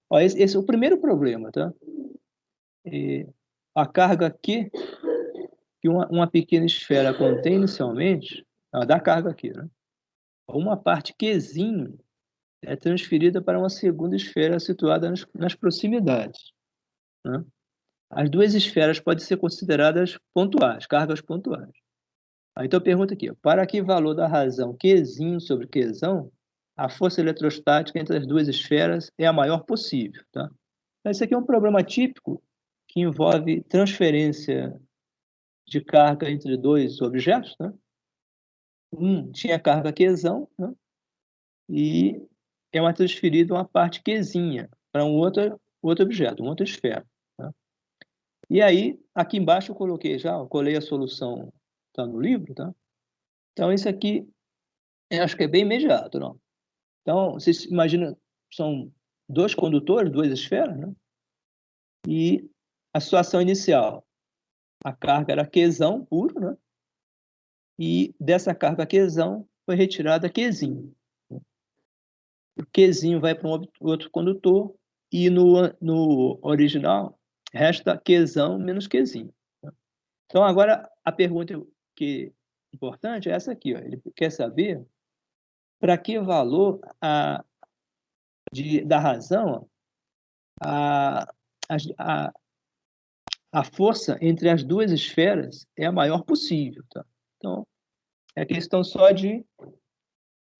Ó, esse é o primeiro problema, tá? A carga Q que uma pequena esfera contém inicialmente, da carga aqui, né? Uma parte Qzinho é transferida para uma segunda esfera situada nas proximidades, né? As duas esferas podem ser consideradas pontuais, cargas pontuais. Então eu pergunto aqui, para que valor da razão Qzinho sobre Qzão, a força eletrostática entre as duas esferas é a maior possível, tá? Então, esse aqui é um problema típico que envolve transferência de carga entre dois objetos, né? Um tinha carga Qzão, né? E é transferida uma parte Qzinha para um outro objeto, uma outra esfera, né? E aí, aqui embaixo eu coloquei já, eu colei a solução, está no livro, tá? Então, isso aqui, eu acho que é bem imediato, não? Então, vocês imaginam, são dois condutores, duas esferas, né? E a situação inicial, a carga era Qzão puro, né? E dessa carga Qzão foi retirada Qzinho. O Qzinho vai para um outro condutor e no original resta Qzão menos Qzinho. Então, agora, a pergunta que é importante é essa aqui, ó. Ele quer saber para que valor da razão a, a, a força entre as duas esferas é a maior possível, tá? Então, é questão só de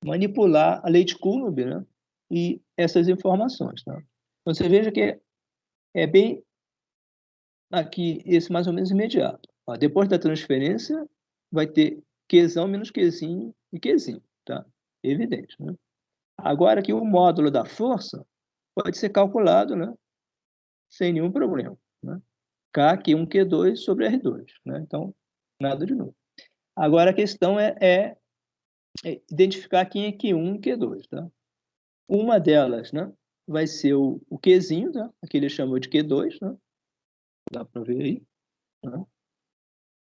manipular a lei de Coulomb, né? E essas informações, tá? Então, você veja que é bem aqui, esse mais ou menos imediato. Ó, depois da transferência, vai ter Qzão menos Qzinho e Qzinho, tá? Evidente, né? Agora que o módulo da força pode ser calculado, né? Sem nenhum problema, né? K, Q1, Q2 sobre R2, né? Então, nada de novo. Agora a questão é identificar quem é Q1 e Q2, tá? Uma delas, né, vai ser o Qzinho, tá? Aqui ele chamou de Q2, né? Dá para ver aí, né?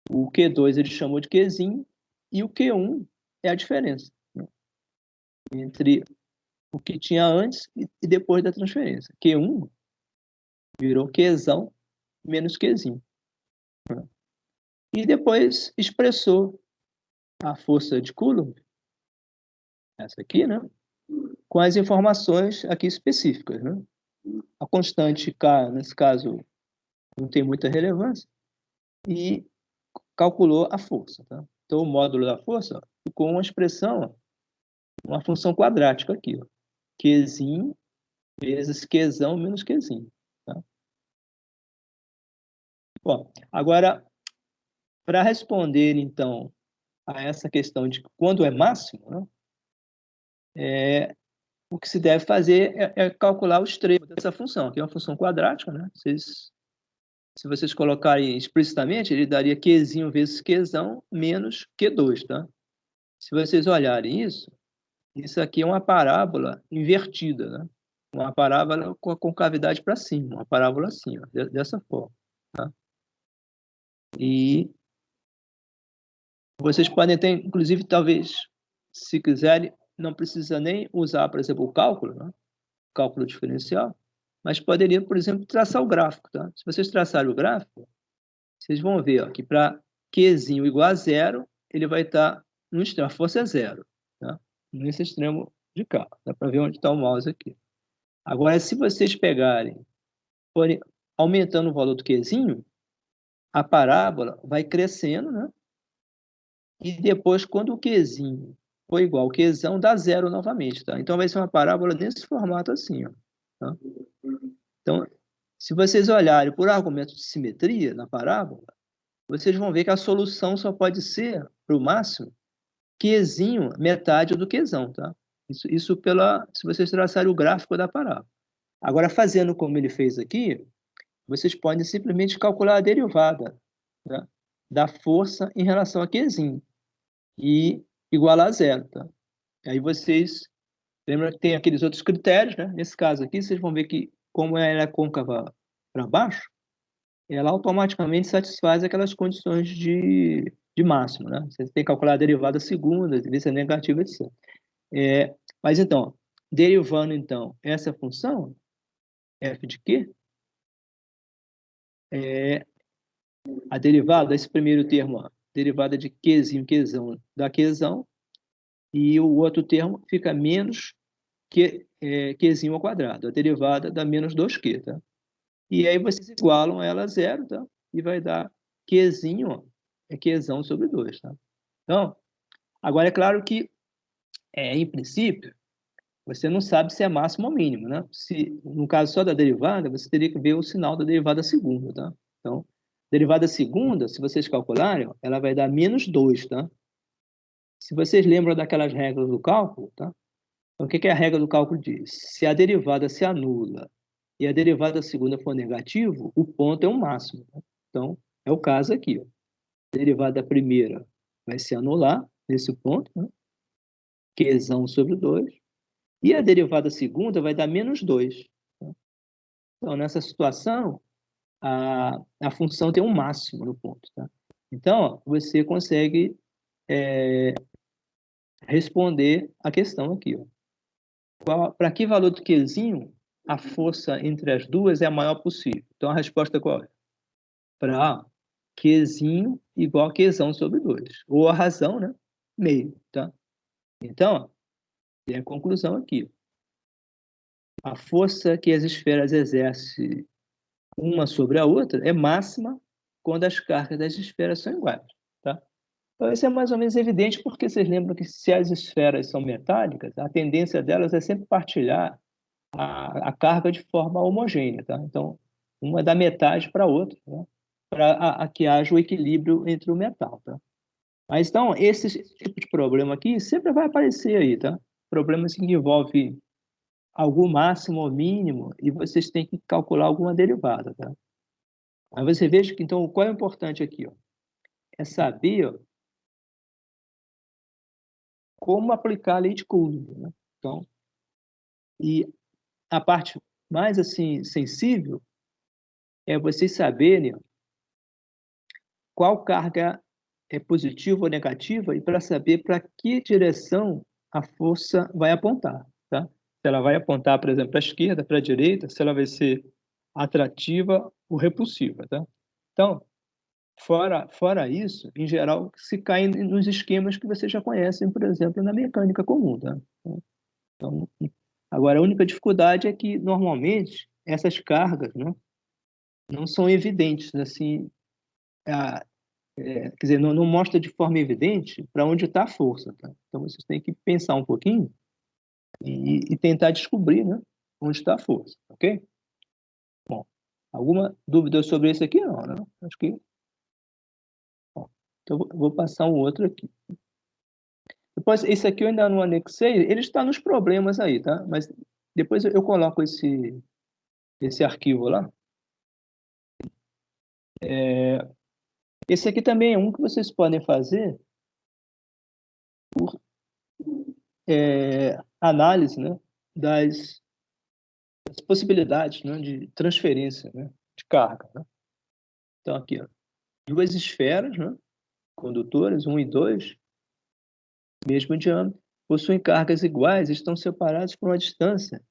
O Q2 ele chamou de Qzinho e o Q1 é a diferença, né, entre o que tinha antes e depois da transferência. Q1 virou Qzão menos Qzinho, né? E depois expressou a força de Coulomb, essa aqui, né, com as informações aqui específicas, né? A constante K, nesse caso, não tem muita relevância, e calculou a força, tá? Então, o módulo da força ficou uma expressão, uma função quadrática aqui, ó. Qzinho vezes Qzão menos Qzinho, tá? Bom, agora, para responder, então, a essa questão de quando é máximo, né, o que se deve fazer é calcular o extremo dessa função, que é uma função quadrática, né? Se vocês colocarem explicitamente, ele daria Qzinho vezes Qzão menos Q2, tá? Se vocês olharem isso aqui é uma parábola invertida, né? Uma parábola com a concavidade para cima, uma parábola assim, ó, dessa forma, tá? E vocês podem ter, inclusive, talvez, se quiserem, não precisa nem usar, por exemplo, o cálculo, né? Cálculo diferencial, mas poderia, por exemplo, traçar o gráfico, tá? Se vocês traçarem o gráfico, vocês vão ver, ó, que para Qzinho igual a zero, ele vai estar no extremo, a força é zero, tá? Nesse extremo de cá. Dá para ver onde está o mouse aqui. Agora, se vocês pegarem, forem aumentando o valor do Qzinho, a parábola vai crescendo, né? E depois, quando o Qzinho for igual ao Qzão, dá zero novamente, tá? Então, vai ser uma parábola nesse formato assim, ó, tá? Então, se vocês olharem por argumento de simetria na parábola, vocês vão ver que a solução só pode ser, para o máximo, Qzinho metade do Qzão, tá? Isso se vocês traçarem o gráfico da parábola. Agora, fazendo como ele fez aqui, vocês podem simplesmente calcular a derivada, tá, da força em relação a Qzinho e igualar a zero, tá? Aí vocês lembram que tem aqueles outros critérios, né? Nesse caso aqui, vocês vão ver que, como ela é côncava para baixo, ela automaticamente satisfaz aquelas condições de máximo, né? Você tem que calcular a derivada segunda, ver se é negativa, etc. Mas, então, derivando, então, essa função, f de q é a derivada, esse primeiro termo, ó, derivada de qzinho, qzão, da qzão, e o outro termo fica menos qzinho ao quadrado, a derivada dá menos 2q, tá? E aí vocês igualam ela a zero, tá? E vai dar qzinho, ó, é qzão sobre 2, tá? Então, agora é claro que, em princípio, você não sabe se é máximo ou mínimo, né? Se, no caso só da derivada, você teria que ver o sinal da derivada segunda, tá? Então, derivada segunda, se vocês calcularem, ela vai dar menos 2, tá? Se vocês lembram daquelas regras do cálculo, tá? Então, o que a regra do cálculo diz? Se a derivada se anula e a derivada segunda for negativo, o ponto é o máximo, tá? Então, é o caso aqui, ó. A derivada primeira vai se anular nesse ponto, né? Qzão sobre 2. E a derivada segunda vai dar menos 2. Então, nessa situação, a função tem um máximo no ponto, tá? Então, ó, você consegue responder a questão aqui, ó. Para que valor do Qzinho a força entre as duas é a maior possível? Então, a resposta qual é? Para Qzinho igual a Qzão sobre 2. Ou a razão, né? Meio, tá? Então, ó, tem a conclusão aqui. A força que as esferas exercem uma sobre a outra é máxima quando as cargas das esferas são iguais, tá? Então, isso é mais ou menos evidente porque vocês lembram que se as esferas são metálicas, a tendência delas é sempre partilhar a carga de forma homogênea, tá? Então, uma dá metade para a outra, né? Para que haja o equilíbrio entre o metal, tá? Mas, então, esse tipo de problema aqui sempre vai aparecer aí, tá? Problemas que envolvem algum máximo ou mínimo e vocês têm que calcular alguma derivada, tá? Aí você veja que, então, qual é o importante aqui, ó? É saber, ó, como aplicar a lei de Coulomb, né? Então, e a parte mais, assim, sensível é vocês saberem, ó, qual carga é positiva ou negativa e para saber para que direção a força vai apontar, tá? Se ela vai apontar, por exemplo, para a esquerda, para a direita, se ela vai ser atrativa ou repulsiva, tá? Então, fora isso, em geral, se cai nos esquemas que vocês já conhecem, por exemplo, na mecânica comum, tá? Então, agora, a única dificuldade é que, normalmente, essas cargas, né, não são evidentes, assim, quer dizer, não mostra de forma evidente para onde está a força, tá? Então, vocês têm que pensar um pouquinho e tentar descobrir, né, onde está a força, ok? Bom, alguma dúvida sobre isso aqui? Não, né? Acho que... Bom, então, vou passar um outro aqui. Depois, esse aqui eu ainda não anexei, ele está nos problemas aí, tá? Mas depois eu coloco esse arquivo lá. Esse aqui também é um que vocês podem fazer por análise, né, das possibilidades, né, de transferência, né, de carga, né? Então, aqui, ó, duas esferas, né, condutoras, 1 e 2, mesmo diâmetro, possuem cargas iguais e estão separadas por uma distância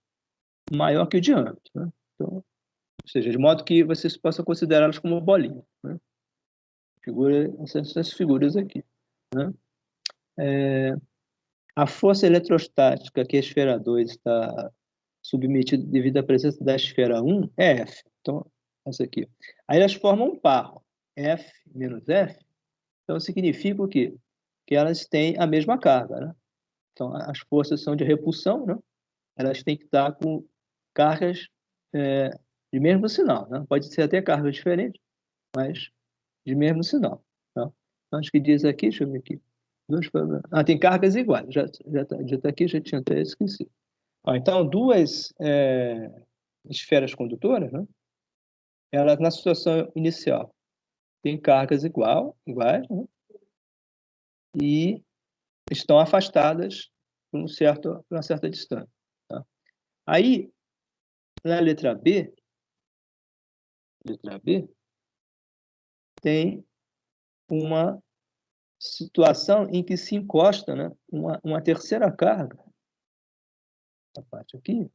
maior que o diâmetro, né? Então, ou seja, de modo que vocês possam considerá-las como bolinha, né? Essas figuras aqui, né? A força eletrostática que a esfera 2 está submetida devido à presença da esfera 1 é F. Então, essa aqui. Aí elas formam um par, F menos F. Então, significa o quê? Que elas têm a mesma carga, né? Então, as forças são de repulsão, né? Elas têm que estar com cargas de mesmo sinal, né? Pode ser até cargas diferentes, mas de mesmo sinal, tá? Então, acho que diz aqui, deixa eu ver aqui. Tem cargas iguais, já tá aqui, já tinha até esquecido. Então, duas esferas condutoras, né? Elas, na situação inicial, têm cargas iguais, né? E estão afastadas por uma certa distância, tá? Aí, na letra B, tem uma situação em que se encosta, né, uma terceira carga, essa parte aqui,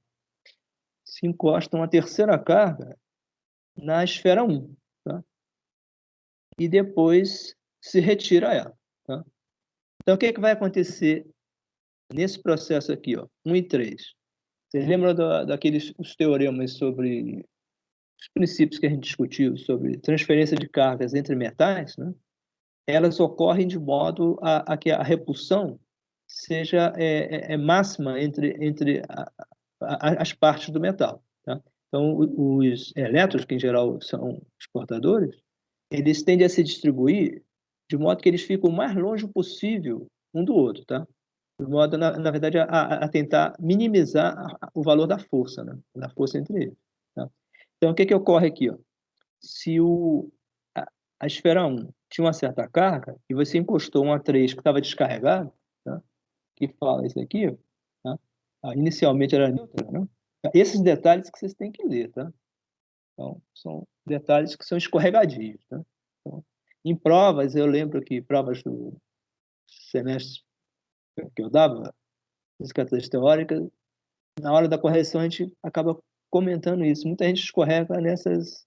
se encosta uma terceira carga na esfera 1, tá? E depois se retira ela, tá? Então, o que vai acontecer nesse processo aqui, ó, 1 e 3? Vocês lembram daqueles os teoremas sobre os princípios que a gente discutiu sobre transferência de cargas entre metais, né? Elas ocorrem de modo a que a repulsão seja máxima entre as partes do metal, tá? Então, os elétrons, que em geral são os portadores, eles tendem a se distribuir de modo que eles ficam o mais longe possível um do outro, tá? De modo, na verdade, a tentar minimizar o valor da força, né? Da força entre eles, tá? Então, o que ocorre aqui, ó? Se a esfera 1 tinha uma certa carga e você encostou um A3 que estava descarregado, tá? Que fala isso aqui, ó, tá? Inicialmente era neutra, né? Esses detalhes que vocês têm que ler, tá? Então, são detalhes que são escorregadios, tá? Então, em provas, eu lembro que provas do semestre que eu dava, física teórica, na hora da correção a gente acaba comentando isso. Muita gente escorrega nessas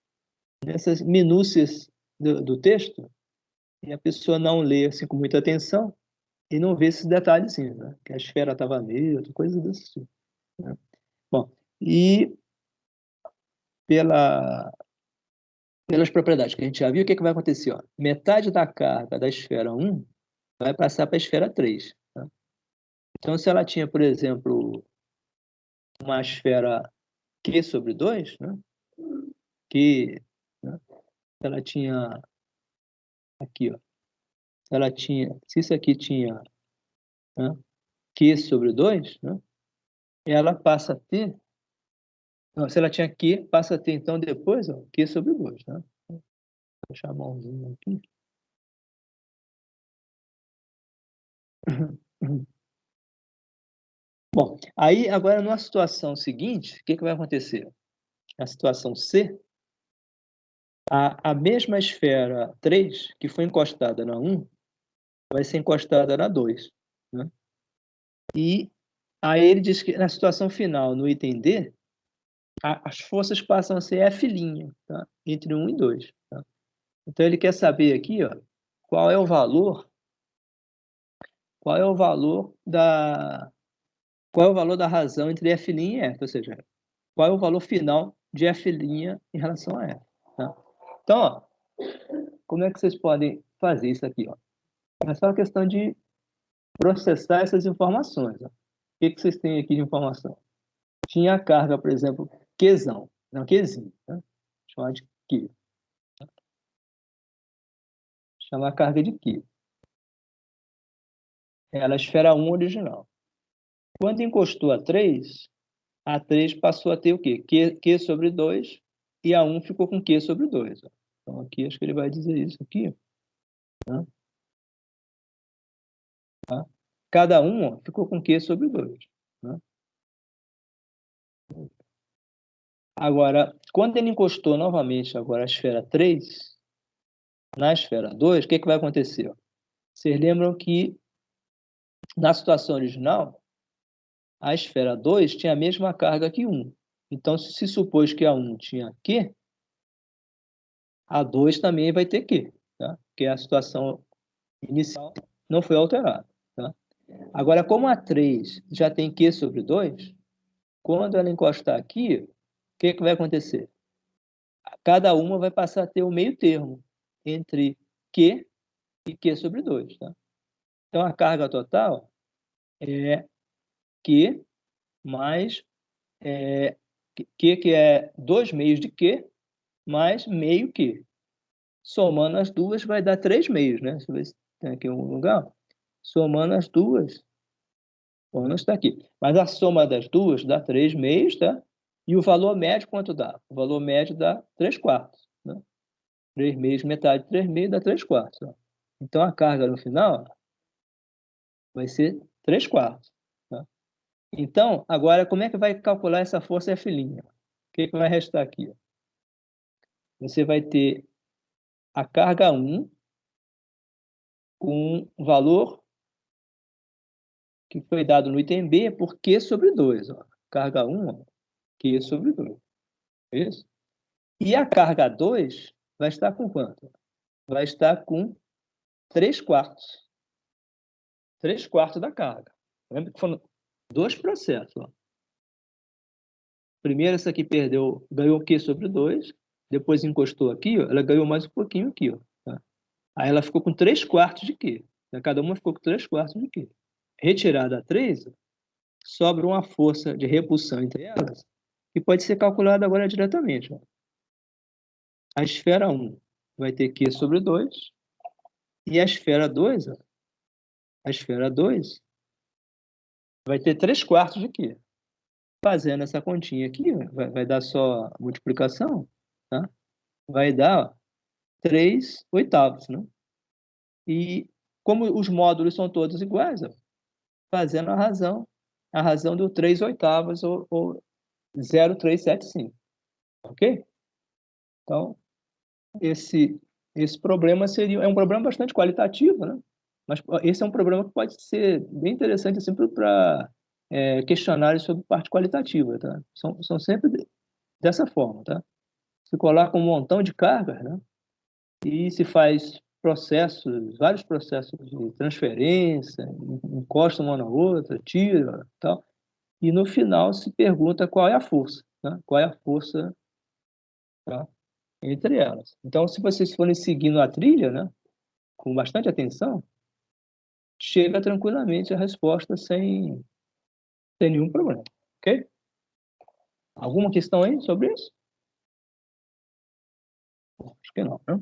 minúcias do texto e a pessoa não lê assim com muita atenção e não vê esses detalhes, assim, né? Que a esfera estava neutra, coisas desse tipo, né? Bom, e pelas propriedades que a gente já viu, o que vai acontecer? Ó? Metade da carga da esfera 1 vai passar para a esfera 3. Tá? Então, se ela tinha, por exemplo, uma esfera Q sobre 2, né? Que, né? Ela tinha aqui, ó, se isso aqui tinha, né, Q sobre 2, né? Ela passa a ter, não, se ela tinha Q, passa a ter, então, depois, ó, Q sobre 2, né? Vou deixar a mãozinha aqui. Bom, aí, agora, numa situação seguinte, o que vai acontecer? Na situação C, a mesma esfera 3, que foi encostada na 1, vai ser encostada na 2, né? E aí ele diz que na situação final, no item D, as forças passam a ser F', tá? Entre 1 e 2. Tá? Então ele quer saber aqui, ó, qual é o valor da razão entre F' e F, ou seja, qual é o valor final de F' em relação a F. Tá? Então, ó, como é que vocês podem fazer isso aqui? Ó? É só uma questão de processar essas informações. Ó. O que vocês têm aqui de informação? Tinha a carga, por exemplo, Qzão, não, Qzinho, né? Chamar de Q. Chama a carga de Q. Ela é a esfera 1 original. Quando encostou a 3 passou a ter o quê? Q sobre 2, e a 1 ficou com Q sobre 2. Ó. Então, aqui acho que ele vai dizer isso aqui. Né? Tá? Cada um, ó, ficou com Q sobre 2. Né? Agora, quando ele encostou novamente agora a esfera 3, na esfera 2, o que vai acontecer? Ó? Vocês lembram que na situação original, a esfera 2 tinha a mesma carga que 1. Então, se supôs que a 1 tinha Q, a 2 também vai ter Q, tá? Porque a situação inicial não foi alterada. Tá? Agora, como a 3 já tem Q sobre 2, quando ela encostar aqui, o que vai acontecer? Cada uma vai passar a ter o meio termo entre Q e Q sobre 2. Tá? Então, a carga total é Q mais Q, que é 2 meios de Q, mais meio Q. Somando as duas vai dar 3 meios, né? Deixa eu ver se tem aqui um lugar. Somando as duas, bom, não está aqui. Mas a soma das duas dá 3 meios, tá? E o valor médio quanto dá? O valor médio dá 3 quartos. Né? 3 meios, metade de 3 meios dá 3 quartos. Ó. Então, a carga no final vai ser 3 quartos. Tá? Então, agora, como é que vai calcular essa força F'? O que vai restar aqui? Você vai ter a carga 1 com um valor que foi dado no item B por Q sobre 2. Ó. Carga 1, ó, Q sobre 2. Isso? E a carga 2 vai estar com quanto? Vai estar com 3/4. 3/4 da carga. Lembra que foram dois processos. Ó. Primeiro, essa aqui ganhou Q sobre 2, depois encostou aqui, ó, ela ganhou mais um pouquinho aqui. Ó, tá? Aí ela ficou com 3/4 de Q. Cada uma ficou com 3/4 de Q. Retirada a 3, sobra uma força de repulsão entre elas, que pode ser calculada agora diretamente. Ó. A esfera 1 vai ter Q sobre 2, e a esfera 2, ó, a esfera 2 vai ter 3/4 de Q. Fazendo essa continha aqui, vai dar só multiplicação, tá? Vai dar ó, 3/8, né? E como os módulos são todos iguais, ó, fazendo a razão deu 3/8 ou 0,375, ok? Então, esse problema é um problema bastante qualitativo, né? Mas esse é um problema que pode ser bem interessante assim, para questionários sobre parte qualitativa, tá? São sempre dessa forma, tá? Se coloca um montão de cargas, né? E se faz vários processos de transferência, encosta uma na outra, tira, tal. E no final se pergunta qual é a força, né? Qual é a força, tá? Entre elas. Então, se vocês forem seguindo a trilha, né? Com bastante atenção, chega tranquilamente a resposta sem nenhum problema, ok? Alguma questão aí sobre isso? Acho que não, né?